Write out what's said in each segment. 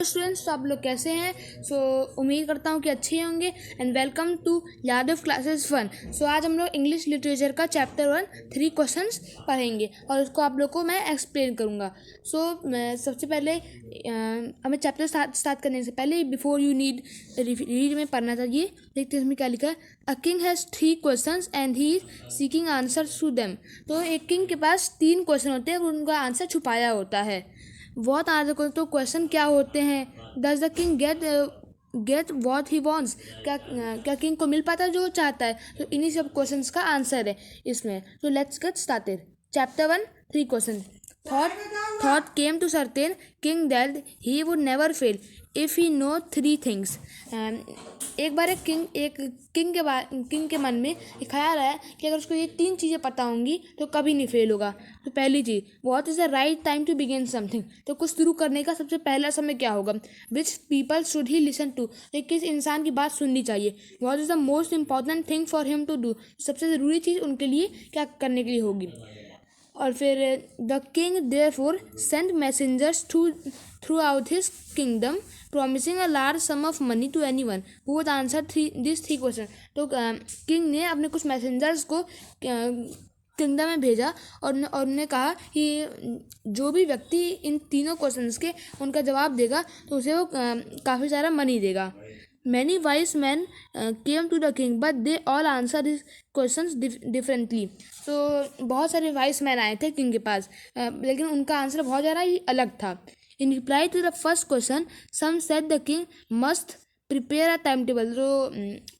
Students, तो आप लोग कैसे हैं? उम्मीद करता हूँ कि अच्छे होंगे and welcome to Yadav classes 1। आज हम लोग इंग्लिश लिटरेचर का चैप्टर 1 3 क्वेश्चंस पढ़ेंगे और उसको आप लोग को मैं एक्सप्लेन करूँगा। मैं सबसे पहले हमें चैप्टर स्टार्ट करने से पहले बिफोर यू नीड रीड में पढ़ना चाहिए। देखते हैं इसमें क्या लिखा है। A king has 3 questions and he is seeking answer to them. तो एक किंग के पास 3 क्वेश्चन होते हैं, उनका आंसर छुपाया होता है। What are the question? तो क्वेश्चन क्या होते हैं? Does the king get what he wants? क्या किंग को मिल पाता है जो चाहता है? तो इन्हीं सब क्वेश्चंस का आंसर है इसमें। तो let's get started. Chapter 1 3 question. Thought came to certain king that he would never fail if he know 3 things. एक बार एक किंग के मन में एक ख्याल आया कि अगर उसको ये 3 चीज़ें पता होंगी तो कभी नहीं फेल होगा। तो पहली चीज़, what is the right time to begin something? तो कुछ शुरू करने का सबसे पहला समय क्या होगा? Which people should he listen to? तो किस इंसान की बात सुननी चाहिए? What is the most important thing for him to do? सबसे ज़रूरी चीज़ उनके लिए क्या करने के लिए होगी? और फिर the king therefore sent messengers throughout his kingdom promising a large sum of money to anyone who would answer this 3 question. तो किंग ने अपने कुछ मैसेंजर्स को किंगडम में भेजा और उन्होंने कहा कि जो भी व्यक्ति इन तीनों क्वेश्चंस के उनका जवाब देगा तो उसे वो काफ़ी सारा मनी देगा। Many wise men came to the king, but they all answered his questions differently. तो बहुत सारे वाइस मैन आए थे किंग के पास, लेकिन उनका आंसर बहुत ज़्यादा ही अलग था। In reply to the first question, some said the king must prepare a time table. तो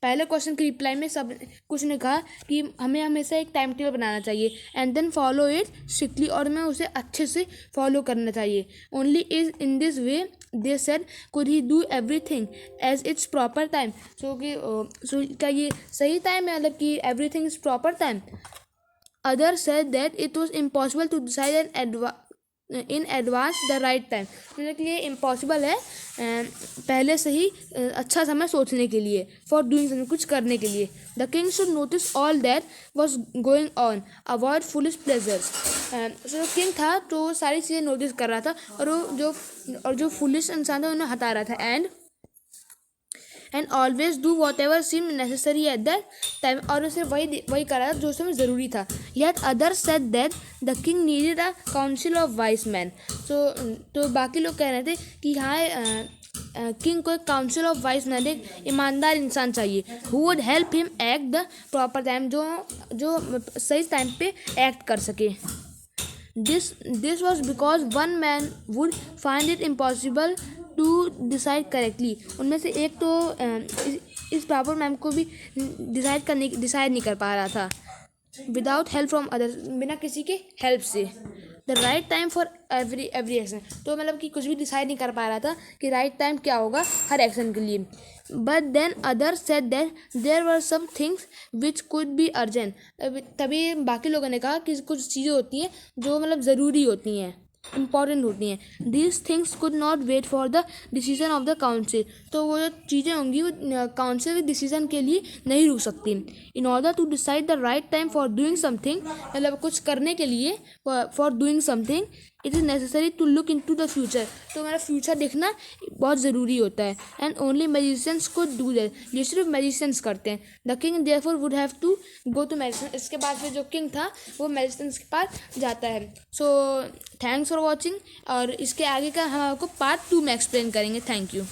पहले क्वेश्चन के रिप्लाई में सब कुछ ने कहा कि हमें हमेशा एक टाइम टेबल बनाना चाहिए and then follow it strictly, और हमें उसे अच्छे से फॉलो करना चाहिए। Only is in this way they said could he do everything as its proper time. क्या ये सही टाइम है, मतलब कि everything is proper time? Other said that it was impossible to decide in advance the right time. मतलब कि ये impossible है पहले से ही अच्छा समय सोचने के लिए, फॉर डूइंग समथिंग, कुछ करने के लिए। The king should notice all that was going on, avoid foolish pleasures. जो किंग था तो सारी चीज़ें नोटिस कर रहा था और जो फुलिश इंसान था उन्हें हटा रहा था। And always do whatever seem necessary at that time, और उसे वही कर रहा था जो उसमें ज़रूरी था। Yet other said that the king needed a council of vice man. तो बाकी लोग कह रहे थे कि हाँ, किंग को एक काउंसिल ऑफ वाइस मैन, एक ईमानदार इंसान चाहिए, who would help him act the proper time, जो सही टाइम पे एक्ट कर सके। This was because one man would find it impossible to decide correctly. उनमें से एक तो इस प्रॉपर मैम को भी डिसाइड नहीं कर पा रहा था, विदाउट हेल्प फ्रॉम अदर्स, बिना किसी के हेल्प से। The right time for every action. तो मतलब कि कुछ भी डिसाइड नहीं कर पा रहा था कि राइट टाइम क्या होगा हर एक्शन के लिए। But then other said that there were some things which could be urgent. तभी बाकी लोगों ने कहा कि कुछ चीज़ें होती हैं जो मतलब ज़रूरी होती हैं, इंपॉर्टेंट होती हैं। These things could not wait for the decision of the council. तो वो जो चीज़ें होंगी वो काउंसिल के डिसीजन के लिए नहीं रुक सकती। In order to decide the right time for doing something, मतलब कुछ करने के लिए, for doing something it is necessary to look into the future. तो मेरा फ्यूचर देखना बहुत ज़रूरी होता है। एंड ओनली मैजिशियंस को डू दैट, ये सिर्फ मैजिशियंस करते हैं। The king therefore would have to go to magician. इसके बाद फिर जो किंग था वो मैजिशियंस के पास जाता है। थैंक्स फॉर वॉचिंग, और इसके आगे का हम आपको पार्ट 2 में एक्सप्लेन करेंगे। Thank you.